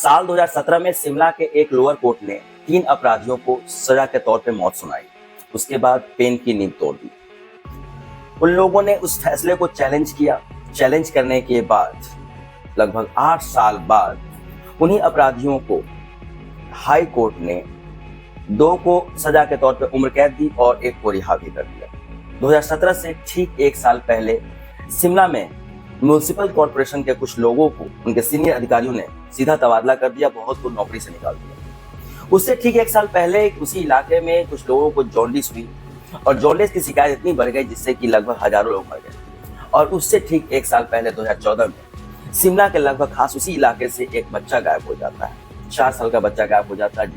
साल 2017 में शिमला के एक लोअर कोर्ट ने 3 अपराधियों को सजा के तौर पे मौत सुनाई। उसके बाद पेन की नींद तोड़ दी। उन लोगों ने उस फैसले को चैलेंज किया। चैलेंज करने के बाद लगभग 8 साल बाद उन्हीं अपराधियों को हाई कोर्ट ने 2 को सजा के तौर पे उम्र कैद दी और 1 को रिहा भी कर दिया। 2017 से ठीक 1 साल पहले शिमला में म्युनिसिपल कॉर्पोरेशन के कुछ लोगों को उनके सीनियर अधिकारियों ने सीधा तबादला कर दिया, बहुत को नौकरी से निकाल दिया। उससे ठीक 1 साल पहले उसी इलाके में कुछ लोगों को जॉन्डिस हुई और जॉन्डिस की शिकायत इतनी बढ़ गई जिससे कि लगभग हजारों लोग मर गए। और उससे ठीक 1 साल पहले 2014 में शिमला के लगभग खास उसी इलाके से एक बच्चा गायब हो जाता है। 4 साल का बच्चा गायब हो जाता है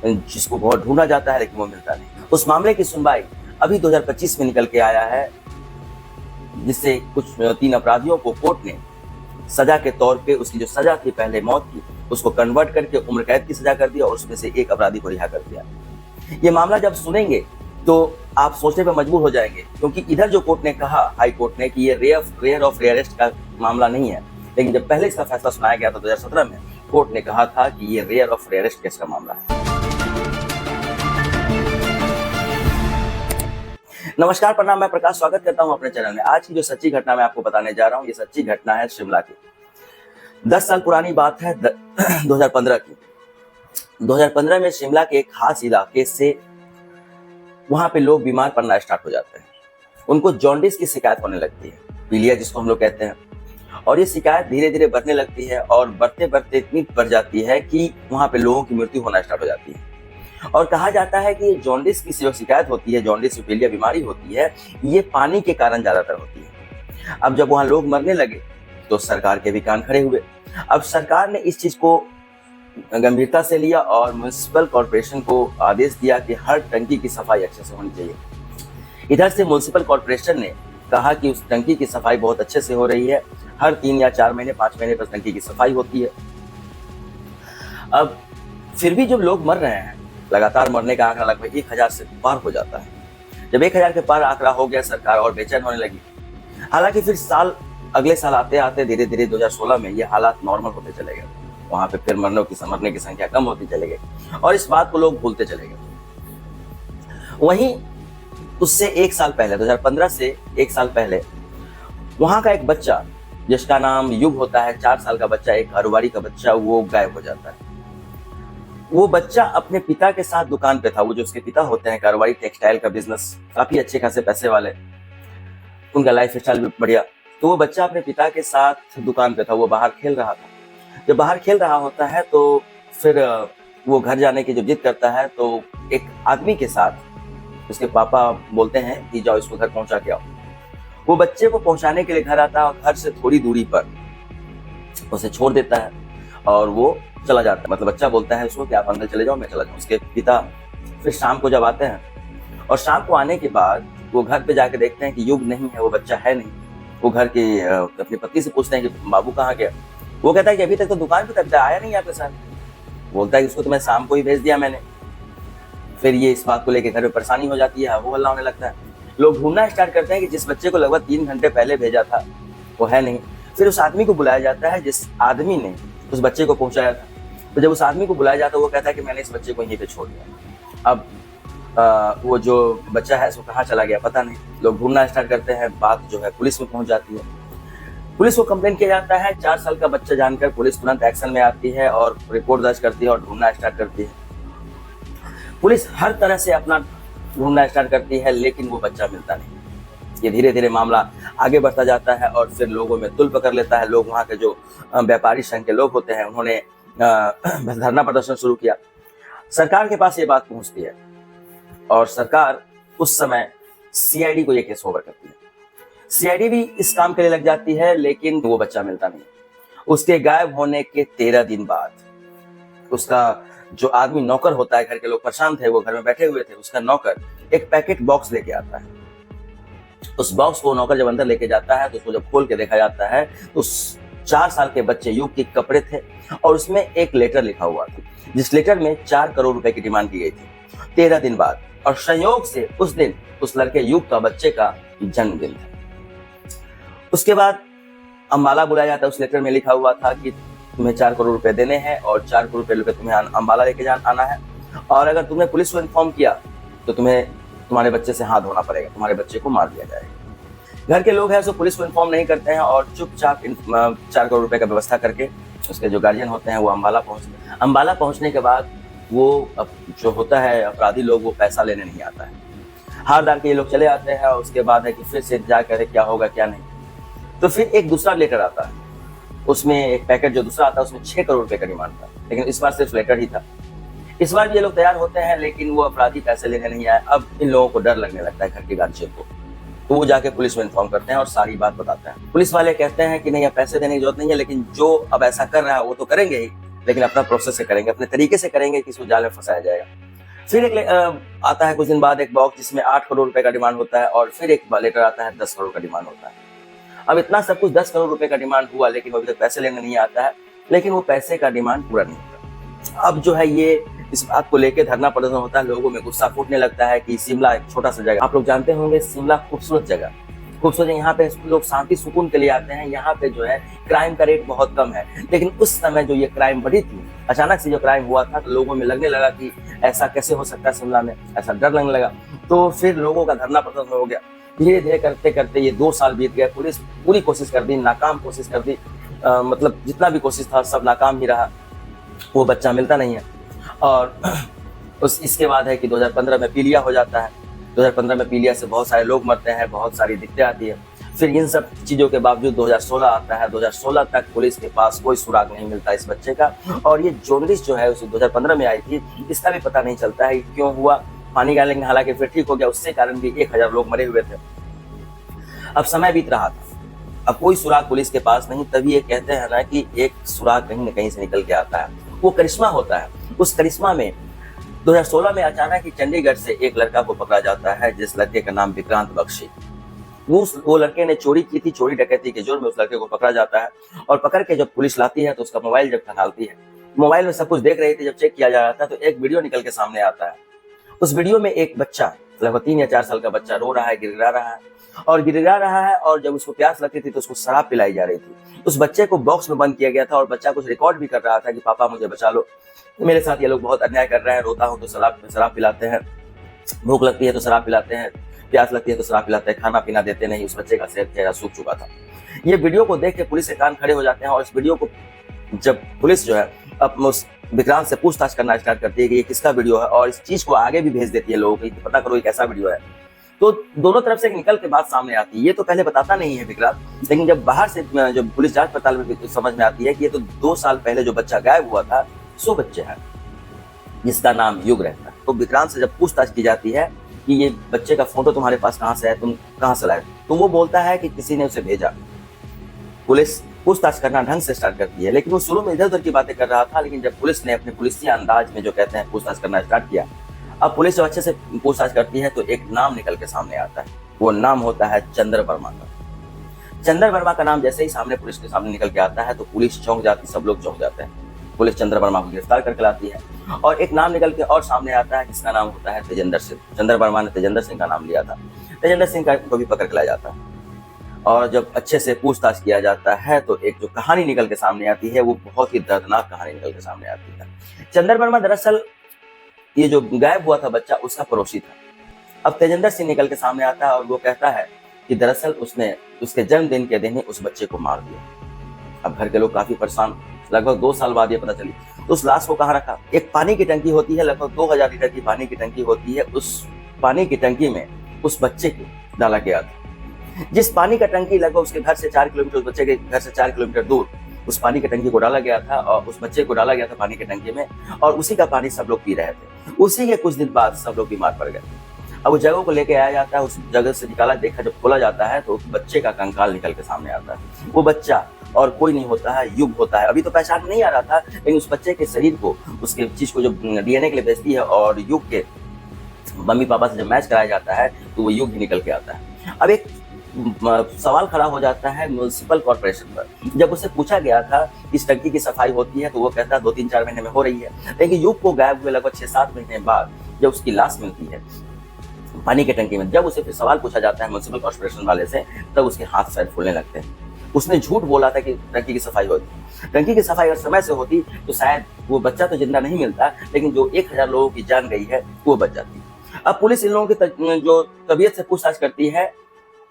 जिसको बहुत ढूंढा जाता है लेकिन वो मिलता नहीं। उस मामले की सुनवाई अभी 2025 में निकल के आया है, जिससे कुछ 3 अपराधियों को कोर्ट ने सजा के तौर पे उसकी जो सजा थी पहले मौत की उसको कन्वर्ट करके उम्र कैद की सजा कर दिया और उसमें से 1 अपराधी को रिहा कर दिया। ये मामला जब सुनेंगे तो आप सोचने पर मजबूर हो जाएंगे, क्योंकि इधर जो कोर्ट ने कहा, हाई कोर्ट ने, कि ये रेयर ऑफ रेयरेस्ट का मामला नहीं है, लेकिन जब पहले इसका फैसला सुनाया गया था 2017 में, कोर्ट ने कहा था कि ये रेयर ऑफ रेयरेस्ट केस का मामला है। नमस्कार, प्रणाम, मैं प्रकाश स्वागत करता हूं अपने चैनल में। आज की जो सच्ची घटना मैं आपको बताने जा रहा हूं, ये सच्ची घटना है शिमला की। 10 साल पुरानी बात है 2015 की। 2015 में शिमला के एक खास इलाके से वहां पे लोग बीमार पड़ना स्टार्ट हो जाते हैं। उनको जॉन्डिस की शिकायत होने लगती है, पीलिया जिसको हम लोग कहते हैं, और ये शिकायत धीरे धीरे बढ़ने लगती है और बढ़ते बढ़ते इतनी बढ़ जाती है कि वहां पे लोगों की मृत्यु होना स्टार्ट हो जाती है। और कहा जाता है कि जॉन्डिस की जो शिकायत होती है, जॉन्डिस पीलिया बीमारी होती है, ये पानी के कारण ज्यादातर होती है। अब जब वहां लोग मरने लगे तो सरकार के भी कान खड़े हुए। अब सरकार ने इस चीज को गंभीरता से लिया और म्युनिसिपल कॉर्पोरेशन को आदेश दिया कि हर टंकी की सफाई अच्छे से होनी चाहिए। इधर से म्युनिसिपल कॉर्पोरेशन ने कहा कि उस टंकी की सफाई बहुत अच्छे से हो रही है, हर 3 या 4 महीने 5 महीने पर टंकी की सफाई होती है। अब फिर भी जब लोग मर रहे हैं, लगातार मरने का आंकड़ा लगभग 1000 से पार हो जाता है। जब 1000 के पार आंकड़ा हो गया, सरकार और बेचैन होने लगी। हालांकि फिर अगले साल आते आते धीरे धीरे 2016 में ये हालात नॉर्मल होते चले गए। वहां पे फिर मरने की संख्या कम होती चले गई और इस बात को लोग भूलते चले गए। वहीं उससे 1 साल पहले, 2015 से 1 साल पहले, वहां का एक बच्चा जिसका नाम युग होता है, 4 साल का बच्चा, एक कारोबारी का बच्चा, वो गायब हो जाता है। वो बच्चा अपने पिता के साथ दुकान पे था। वो जो उसके पिता होते हैं, कारोबारी, टेक्सटाइल का बिजनेस, काफी अच्छे खासे पैसे वाले, उनका लाइफ स्टाइल भी बढ़िया। तो वो बच्चा अपने पिता के साथ दुकान पे था, वो बाहर खेल रहा था। जब बाहर खेल रहा होता है तो फिर वो घर जाने की जो जिद करता है, तो एक आदमी के साथ उसके पापा बोलते हैं कि जाओ इसको घर पहुंचा के आओ। वो बच्चे को पहुंचाने के लिए घर आता है और घर से थोड़ी दूरी पर उसे छोड़ देता है और वो चला जाता है। मतलब बच्चा बोलता है उसको कि आप अंदर चले जाओ, मैं चला जाऊं। उसके पिता फिर शाम को जब आते हैं और शाम को आने के बाद वो घर पे जाके देखते हैं कि युग नहीं है, वो बच्चा है नहीं। वो घर की अपनी पत्नी से पूछते हैं कि बाबू कहाँ गया। वो कहता है कि अभी तक तो दुकान पे था, आया नहीं आपके साथ। बोलता है कि उसको तो मैं शाम को ही भेज दिया मैंने। फिर ये इस बात को लेकर घर में परेशानी हो जाती है, वो हल्ला होने लगता है। लोग ढूंढना स्टार्ट करते हैं कि जिस बच्चे को लगभग 3 घंटे पहले भेजा था वो है नहीं। फिर उस आदमी को बुलाया जाता है जिस आदमी ने उस बच्चे को पहुंचाया था। तो जब उस आदमी को बुलाया जाता है वो कहता है कि मैंने इस बच्चे को यहीं पे छोड़ दिया। अब वो जो बच्चा है वो कहाँ चला गया पता नहीं। लोग ढूंढना स्टार्ट करते हैं, बात जो है पुलिस में पहुंच जाती है। पुलिस को कंप्लेन किया जाता है। 4 साल का बच्चा जानकर पुलिस तुरंत एक्शन में आती है और रिपोर्ट दर्ज करती है और ढूंढना स्टार्ट करती है। पुलिस हर तरह से अपना ढूंढना स्टार्ट करती है, लेकिन वो बच्चा मिलता नहीं। ये धीरे धीरे मामला आगे बढ़ता जाता है और फिर लोगों में तुल पकड़ लेता है। लोग, वहाँ के जो व्यापारी संघ के लोग होते हैं, उन्होंने धरना प्रदर्शन शुरू किया। सरकार के पास ये बात पहुंचती है और सरकार उस समय सीआईडी को ये केस ओवर करती है। सीआईडी भी इस काम के लिए लग जाती है, लेकिन वो बच्चा मिलता नहीं। उसके गायब होने के 13 दिन बाद उसका जो आदमी नौकर होता है, घर के लोग परेशान थे, वो घर में बैठे हुए थे, उसका नौकर एक पैकेट बॉक्स लेके आता है। उस बॉक्स को नौकर जब अंदर लेके जाता है तो उसको जब खोल के देखा जाता है तो 4 साल के बच्चे युग के कपड़े थे और उसमें एक लेटर लिखा हुआ था, जिस लेटर में 4 करोड़ रुपए की डिमांड की गई थी 13 दिन बाद। और संयोग से उस दिन उस लड़के युग का बच्चे का जन्मदिन था। उसके बाद अम्बाला बुलाया जाता है। उस लेटर में लिखा हुआ था कि तुम्हें 4 करोड़ रुपए देने हैं और 4 करोड़ रुपए तुम्हें अम्बाला लेके आना है, और अगर तुमने पुलिस को इन्फॉर्म किया तो तुम्हें तुम्हारे बच्चे से हाथ धोना पड़ेगा, तुम्हारे बच्चे को मार दिया जाएगा। घर के लोग हैं सो पुलिस को इन्फॉर्म नहीं करते हैं और चुपचाप 4 करोड़ रुपए का व्यवस्था करके उसके जो गार्जियन होते हैं वो अम्बाला पहुंचने के बाद वो जो होता है अपराधी लोग, वो पैसा लेने नहीं आता है। हार डाल के ये लोग चले आते हैं और उसके बाद है कि फिर से इंतजार करें क्या होगा क्या नहीं। तो फिर एक दूसरा लेटर आता है, उसमें एक पैकेट जो दूसरा आता है उसमें 6 करोड़ रुपए का डिमांड था, लेकिन इस बार सिर्फ लेटर ही था। इस बार भी ये लोग तैयार होते हैं, लेकिन वो अपराधी पैसे लेने नहीं आए। अब इन लोगों को डर लगने लगता है घर के गार्जियन को, तो वो जाके पुलिस में इन्फॉर्म करते हैं और सारी बात बताते हैं। पुलिस वाले कहते हैं कि नहीं, पैसे देने की जरूरत नहीं है, लेकिन जो अब ऐसा कर रहा है वो तो करेंगे ही, लेकिन अपना प्रोसेस से करेंगे, अपने तरीके से करेंगे कि इसको जाल में फंसाया जाएगा। फिर एक आता है कुछ दिन बाद एक बॉक्स जिसमें 8 करोड़ रुपए का डिमांड होता है, और फिर एक लेटर आता है 10 करोड़ का डिमांड होता है। अब इतना सब कुछ 10 करोड़ रुपए का डिमांड हुआ, लेकिन अभी तक पैसे लेने नहीं आता है, लेकिन वो पैसे का डिमांड पूरा नहीं होता। अब जो है ये इस बात को लेकर धरना प्रदर्शन होता है, लोगों में गुस्सा फूटने लगता है कि शिमला एक छोटा सा जगह, आप लोग जानते होंगे शिमला खूबसूरत जगह, यहाँ पे लोग शांति सुकून के लिए आते हैं। यहाँ पे जो है क्राइम का रेट बहुत कम है, लेकिन उस समय जो ये क्राइम बढ़ी थी, अचानक से जो क्राइम हुआ था, तो लोगों में लगने लगा कि ऐसा कैसे हो सकता है शिमला में, ऐसा डर लगने लगा। तो फिर लोगों का धरना प्रदर्शन हो गया। धीरे धीरे करते करते ये 2 साल बीत गए। पुलिस पूरी कोशिश कर दी, नाकाम कोशिश कर दी, मतलब जितना भी कोशिश था सब नाकाम ही रहा, वो बच्चा मिलता नहीं है। और इसके बाद है कि 2015 में पीलिया हो जाता है। 2015 में पीलिया से बहुत सारे लोग मरते हैं, बहुत सारी दिक्कतें आती है। फिर इन सब चीज़ों के बावजूद 2016 आता है। 2016 तक पुलिस के पास कोई सुराग नहीं मिलता इस बच्चे का, और ये जॉन्डिस जो है उसे 2015 में आई थी, इसका भी पता नहीं चलता है क्यों हुआ। पानी डालने के हालांकि फिर ठीक हो गया, उससे कारण भी 1000 लोग मरे हुए थे। अब समय बीत रहा था, अब कोई सुराग पुलिस के पास नहीं। तभी ये कहते हैं ना कि एक सुराग कहीं न कहीं से निकल के आता है, वो करिश्मा होता है। उस करिश्मा में 2016 में अचानक ही चंडीगढ़ से एक लड़का को पकड़ा जाता है, जिस लड़के का नाम विक्रांत बख्शी। वो लड़के ने चोरी की थी, चोरी डकैती के जुर्म में उस लड़के को पकड़ा जाता है, और पकड़ के जब पुलिस लाती है तो उसका मोबाइल जब खंगालती है, मोबाइल में सब कुछ देख रही थी, जब चेक किया जा रहा था तो एक वीडियो निकल के सामने आता है। उस वीडियो में एक बच्चा, लगभग 3 या 4 साल का बच्चा रो रहा है, गिड़गिड़ा रहा है, और जब उसको प्यास लगती थी तो उसको शराब पिलाई जा रही थी। उस बच्चे को बॉक्स में बंद किया गया था, और बच्चा कुछ रिकॉर्ड भी कर रहा था कि पापा मुझे बचा लो, मेरे साथ ये लोग बहुत अन्याय कर रहे हैं, रोता हूं तो शराब पिलाते हैं, भूख लगती है तो शराब पिलाते हैं, प्यास लगती है तो शराब पिलाते हैं, खाना पीना देते नहीं। उस बच्चे का चेहरा सूख चुका था। ये वीडियो को देख के पुलिस के कान खड़े हो जाते हैं, और इस वीडियो को जब पुलिस जो है अब उस विक्रांत से पूछताछ करना स्टार्ट करती है कि ये किसका वीडियो है, और इस चीज को आगे भी भेज देती है लोगों को, पता करो ये कैसा वीडियो है। तो दोनों तरफ से निकल के बात सामने आती है। ये तो पहले बताता नहीं है विक्रांत, लेकिन जब बाहर से जब पुलिस जांच पड़ताल में समझ में आती है कि ये तो 2 साल पहले जो बच्चा गायब हुआ था, सो बच्चे है जिसका नाम युग रहता है। तो विक्रांत से जब पूछताछ की जाती है कि ये बच्चे का फोटो तुम्हारे पास कहाँ से है, तुम कहाँ से लाए, तो वो बोलता है कि किसी ने उसे भेजा। पुलिस पूछताछ करना ढंग से स्टार्ट करती है, लेकिन वो शुरू में इधर उधर की बातें कर रहा था, लेकिन जब पुलिस ने अपने पुलिसिया अंदाज में जो कहते हैं पूछताछ करना स्टार्ट किया, अब पुलिस जब अच्छे से पूछताछ करती है तो एक नाम निकल के सामने आता है। वो नाम होता है चंद्र वर्मा का। चंद्र वर्मा का नाम जैसे ही सामने पुलिस के सामने निकल के आता है तो पुलिस चौंक जाती, सब लोग चौंक जाते हैं। पुलिस चंद्र वर्मा को गिरफ्तार करके लाती है, और एक नाम निकल के और सामने आता है जिसका नाम होता है तेजेंद्र सिंह। चंद्र वर्मा ने तेजेंद्र सिंह का नाम लिया था। तेजेंद्र सिंह को भी पकड़ के लाया जाता है, और जब अच्छे से पूछताछ किया जाता है तो एक जो कहानी निकल के सामने आती है वो बहुत ही दर्दनाक कहानी निकल के सामने आती है। चंद्र वर्मा दरअसल ये जो गायब हुआ था बच्चा, उसका पड़ोसी था। अब तेजेंद्र सिंह निकल के सामने आता है और वो कहता है कि दरअसल उसने उसके जन्मदिन के दिन ही उस बच्चे को मार दिया। अब घर के लोग काफी परेशान। लगभग 2 साल बाद ये पता चली। तो उस लाश को कहाँ रखा? एक पानी की टंकी होती है, लगभग 2000 लीटर की पानी की टंकी होती है। उस पानी की टंकी में उस बच्चे को डाला गया था। जिस पानी का टंकी लगभग उसके घर से 4 किलोमीटर, उस बच्चे के घर से 4 किलोमीटर दूर उस पानी की टंकी को डाला गया था, और उस बच्चे को डाला गया था पानी की टंकी में, और उसी का पानी सब लोग पी रहे थे। उसी के कुछ दिन बाद सब लोग बीमार पड़ गए। अब उस जगह को लेके आया जाता है, उस जगह से निकाला, देखा, जब खोला जाता है तो उस बच्चे का कंकाल निकल के सामने आता है। वो बच्चा और कोई नहीं होता है, युग होता है। अभी तो पहचान नहीं आ रहा था, लेकिन उस बच्चे के शरीर को, उसके चीज को जो डीएनए के लिए भेजती है, और युग के मम्मी पापा से जब मैच कराया जाता है तो वो युग ही निकल के आता है। अब एक सवाल खड़ा हो जाता है म्युनिसिपल कॉर्पोरेशन पर। जब उससे पूछा गया था इस टंकी की सफाई होती है तो वो कहता है 2-3-4 महीने में हो रही है, लेकिन युग को गायब हुए लगभग 6-7 महीने बाद जब उसकी लाश मिलती है पानी के टंकी में, जब उसे फिर सवाल पूछा जाता है म्युनिसिपल कॉर्पोरेशन वाले से, तब उसके हाथ पैर फूलने लगते हैं। उसने झूठ बोला था कि टंकी की सफाई होती। टंकी की सफाई अगर समय से होती तो शायद वो बच्चा तो जिंदा नहीं मिलता, लेकिन जो 1000 लोगों की जान गई है वो बच जाती। अब पुलिस इन लोगों की जो तबीयत से पूछताछ करती है,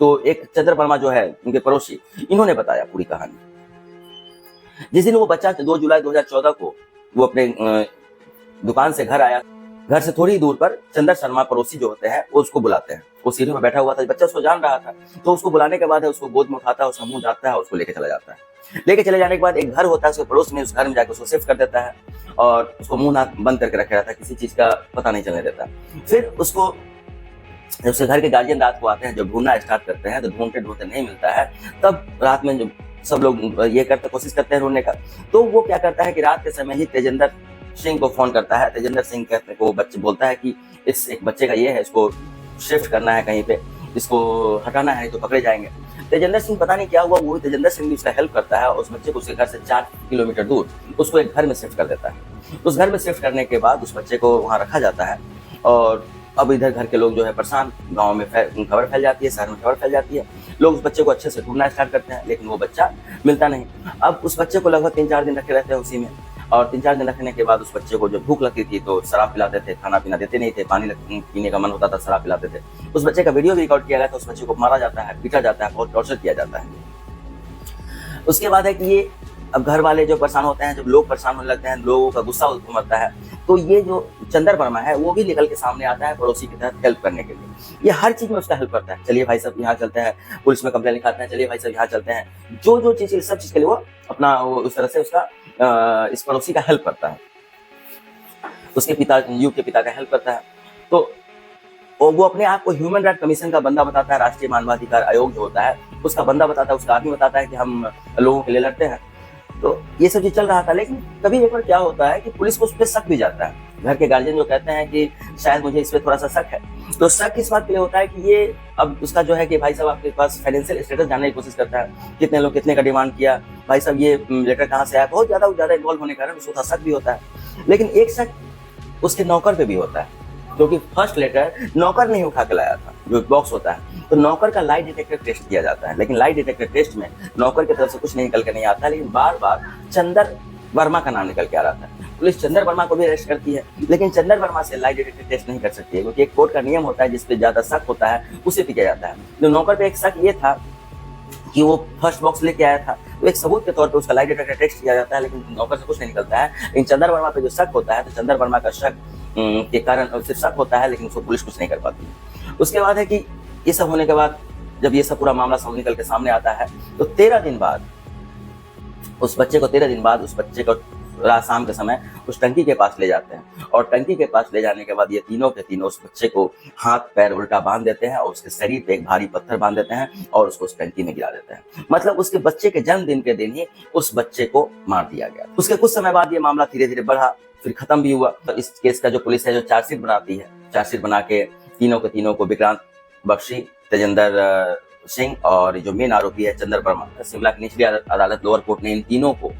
तो एक चंद्र वर्मा जो है उनके पड़ोसी, इन्होंने बताया पूरी कहानी। जिस दिन वो बच्चा 2 जुलाई 2014 को वो अपने दुकान से घर आया, घर से थोड़ी दूर पर चंद्र शर्मा पड़ोसी जो होते हैं वो उसको बुलाते हैं। वो सीढ़ी में बैठा हुआ था, बच्चा उसको जान रहा था, तो उसको बुलाने के बाद उसको गोद में उठाता है, उसका मुंह जाता है और उसको लेके चला जाता है। लेके चले जाने के बाद एक घर होता है उसके पड़ोस में, उस घर में जाकर उसको शिफ्ट कर देता है और उसको मुंह नाक बंद करके रखा रहता है, किसी चीज का पता नहीं चलने देता। फिर उसको जब उसके घर के गार्जियन रात को आते हैं, जब ढूंढना स्टार्ट करते हैं, तो ढूंढते ढूंढते नहीं मिलता है। तब रात में जब सब लोग ये कोशिश करते हैं ढूंढने का, तो वो क्या करता है कि रात के समय ही तेजेंद्र सिंह को फोन करता है। तेजेंद्र सिंह कहते को बच्चे बोलता है कि इस एक बच्चे का ये है, इसको शिफ्ट करना है कहीं पे, इसको हटाना है तो पकड़े जाएंगे। तेजेंद्र सिंह पता नहीं क्या हुआ, वो तेजेंद्र सिंह भी उसका हेल्प करता है और उस बच्चे को उसके घर से 4 किलोमीटर दूर उसको एक घर में शिफ्ट कर देता है। उस घर में शिफ्ट करने के बाद उस बच्चे को वहाँ रखा जाता है और अब इधर घर के लोग जो है परेशान, गाँव में खबर फैल जाती है, शहर में खबर फैल जाती है। लोग उस बच्चे को अच्छे से ढूंढना स्टार्ट करते हैं, लेकिन वो बच्चा मिलता नहीं। अब उस बच्चे को लगभग 3-4 दिन रखे रहते हैं उसी में, और 3-4 दिन रखने के बाद उस बच्चे को जब भूख लगती थी तो शराब पिलाते थे, खाना पीना देते नहीं थे, पानी पीने का मन होता था शराब पिलाते थे। उस बच्चे का वीडियो भी रिकॉर्ड किया गया था, उस बच्चे को मारा जाता है, पीटा जाता है, बहुत टॉर्चर किया जाता है। उसके बाद है कि ये अब घर वाले जो परेशान होते हैं, जब लोग परेशान होने लगते हैं, लोगों का गुस्सा उमड़ता है, तो ये जो चंद्र वर्मा है वो भी निकल के सामने आता है पड़ोसी की तरह हेल्प करने के लिए। ये हर चीज में उसका हेल्प करता है। चलिए भाई साहब यहाँ चलते हैं, पुलिस में कंप्लेन लिखाते हैं, चलिए भाई साहब यहाँ चलते हैं, जो चीज सब चीज के लिए वो अपना उस तरह से उसका इस पड़ोसी का हेल्प करता है, उसके पिता युग के पिता का हेल्प करता है। तो वो अपने आप को ह्यूमन राइट कमीशन का बंदा बताता है, राष्ट्रीय मानवाधिकार आयोग जो होता है उसका बंदा बताता है, उसका आदमी बताता है कि हम लोगों के लिए लड़ते हैं। तो ये सब चीज चल रहा था, लेकिन कभी एक बार क्या होता है कि पुलिस को उस पर शक भी जाता है। घर के गार्जियन जो कहते हैं कि शायद मुझे इस पर थोड़ा सा शक है, तो शक इस बात के लिए होता है कि ये अब उसका जो है कि भाई साहब आपके पास फाइनेंशियल स्टेटस जानने की कोशिश करता है, कितने लोग कितने का डिमांड किया, भाई साहब ये लेटर कहाँ से आया, बहुत ज्यादा इन्वॉल्व होने के कारण उसको शक भी होता है। लेकिन एक शक उसके नौकर पे भी होता है, क्योंकि फर्स्ट लेटर नौकर नहीं उठा के लाया था, जो बॉक्स होता है, तो नौकर का लाई डिटेक्टर टेस्ट किया जाता है। लेकिन लाई डिटेक्टर टेस्ट में नौकर की तरफ से कुछ नहीं निकल के नहीं आता, लेकिन बार बार चंद्र वर्मा का नाम निकल के आ रहा था। पुलिस चंद्र वर्मा को भी अरेस्ट करती है, लेकिन चंद्र वर्मा से लाई डिटेक्टर टेस्ट नहीं कर सकती है, क्योंकि एक कोर्ट का नियम होता है जिसपे ज्यादा शक होता है उसे भी किया जाता है। जो नौकर पे एक शक ये था कि वो फर्स्ट बॉक्स लेके आया था, तो एक सबूत के तौर पे उसका लाई डिटेक्टर टेस्ट किया जाता है, लेकिन नौकर से कुछ नहीं निकलता है। लेकिन चंद्र वर्मा पे जो शक होता है, तो चंद्र वर्मा का शक के कारण सिर्फ शक होता है, लेकिन उसको पुलिस कुछ नहीं कर पाती। उसके बाद है कि ये सब होने के बाद जब ये सब पूरा मामला सब निकल के सामने आता है, तो 13 दिन बाद उस बच्चे को रात शाम के समय उस टंकी के पास ले जाते हैं, और टंकी के पास ले जाने के बाद ये तीनों के तीनों उस बच्चे को हाथ पैर उल्टा बांध देते हैं और उसके शरीर पे एक भारी पत्थर बांध देते हैं और उसको उस टंकी में गिरा देते हैं। मतलब उसके बच्चे के जन्मदिन के दिन ही उस बच्चे को मार दिया गया। उसके कुछ समय बाद ये मामला धीरे धीरे बढ़ा, फिर खत्म भी हुआ। तो इस केस का जो पुलिस है जो चार्जशीट बनाती है, चार्जशीट बना के तीनों के तीनों को, विक्रांत बख्शी, तेजेंद्र सिंह और जो मेन आरोपी है चंद्र वर्मा, शिमला की निचली अदालत लोअर कोर्ट ने इन तीनों को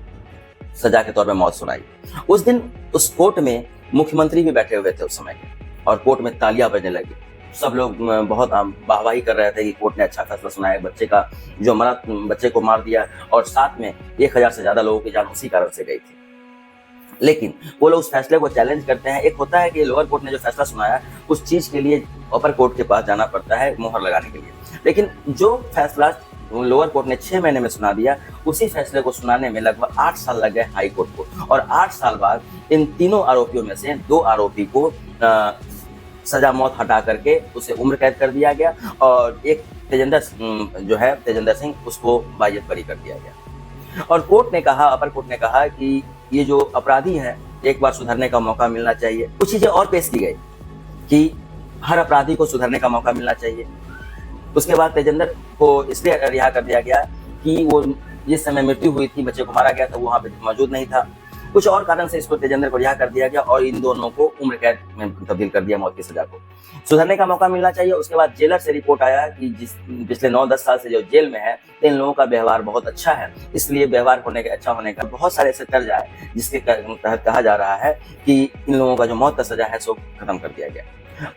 सजा के तौर पे मौत सुनाई। उस दिन उस कोर्ट में मुख्यमंत्री भी बैठे हुए थे उस समय के, और कोर्ट में तालियां बजने लगी। सब लोग बहुत वाहवाही कर रहे थे कि कोर्ट ने अच्छा फैसला सुनाया, बच्चे का जो मरा, बच्चे को मार दिया, और साथ में 1000 से ज्यादा लोगों की जान उसी कारण से गई थी। लेकिन वो लोग उस फैसले को चैलेंज करते हैं। एक होता है कि लोअर कोर्ट ने जो फैसला सुनाया उस चीज के लिए अपर कोर्ट के पास जाना पड़ता है मोहर लगाने के लिए, लेकिन जो फैसला लोअर कोर्ट ने 6 महीने में सुना दिया, उसी फैसले को सुनाने में लगभग 8 साल लग गए हाई कोर्ट को। और 8 साल बाद इन तीनों आरोपियों में से 2 आरोपी को सजा मौत हटा करके उसे उम्र कैद कर दिया गया, और एक तेजेंद्र सिंह उसको बाइज्जत बरी कर दिया गया। और कोर्ट ने कहा, अपर कोर्ट ने कहा कि ये जो अपराधी है एक बार सुधरने का मौका मिलना चाहिए। कुछ चीजें और पेश की गई कि हर अपराधी को सुधरने का मौका मिलना चाहिए। उसके बाद तेजेंद्र को इसलिए रिहा कर दिया गया कि वो जिस समय मृत्यु हुई थी, बच्चे को मारा गया था, वो वहां पे मौजूद नहीं था। कुछ और कारण से इसको तेजेंद्र को रिहा कर दिया गया और इन दोनों को उम्र कैद में तब्दील कर दिया, मौत की सजा को। सुधरने का मौका मिलना चाहिए। उसके बाद जेलर से रिपोर्ट आया कि पिछले 9-10 साल से जो जेल में है, इन लोगों का व्यवहार बहुत अच्छा है, इसलिए व्यवहार अच्छा होने का बहुत सारे ऐसे तर्ज आए जिसके तहत कहा जा रहा है कि इन लोगों का जो मौत का सजा है सो खत्म कर दिया गया।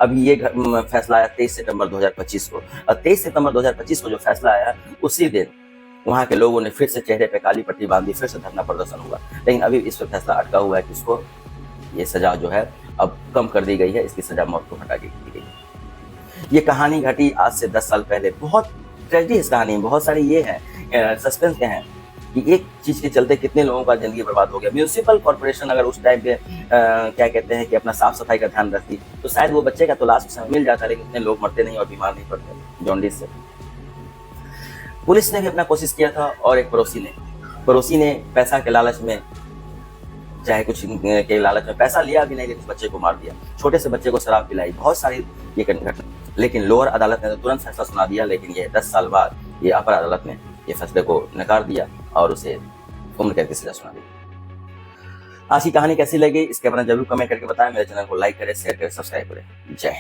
अभी ये फैसला आया 23 सितंबर 2025 को, और 23 सितंबर 2025 को जो फैसला आया उसी दिन वहाँ के लोगों ने फिर से चेहरे पे काली पट्टी बांधी, फिर से धरना प्रदर्शन हुआ। लेकिन अभी इस पर फैसला अटका हुआ है कि इसको ये सजा जो है अब कम कर दी गई है, इसकी सजा मौत को हटा के दी गई है। ये कहानी घटी आज से 10 साल पहले। बहुत ट्रेजेडी इस कहानी में, बहुत सारे ये हैं सस्पेंस के हैं कि एक चीज के चलते कितने लोगों का जिंदगी बर्बाद हो गया। म्यूनिसिपल कॉर्पोरेशन अगर उस टाइम पे क्या कहते हैं कि अपना साफ सफाई का ध्यान रखती तो शायद वो बच्चे का तो लाश उस समय मिल जाता, लेकिन इतने लोग मरते नहीं और बीमार नहीं पड़ते जॉन्डिस से। पुलिस ने भी अपना कोशिश किया था और एक पड़ोसी ने पैसा के लालच में, चाहे कुछ के लालच में पैसा लिया भी नहीं, लेकिन उस बच्चे को मार दिया। छोटे से बच्चे को शराब पिलाई, बहुत सारी ये घटना। लेकिन लोअर अदालत ने तो तुरंत फैसला सुना दिया, लेकिन ये 10 साल बाद ये अपर अदालत ने ये फैसले को नकार दिया और उसे उम्र कैद की सजा सुना दी। आज की कहानी कैसी लगी इसके बारे में जरूर कमेंट करके बताएं। मेरे चैनल को लाइक करें, शेयर करें, सब्सक्राइब करें। जय हिंद।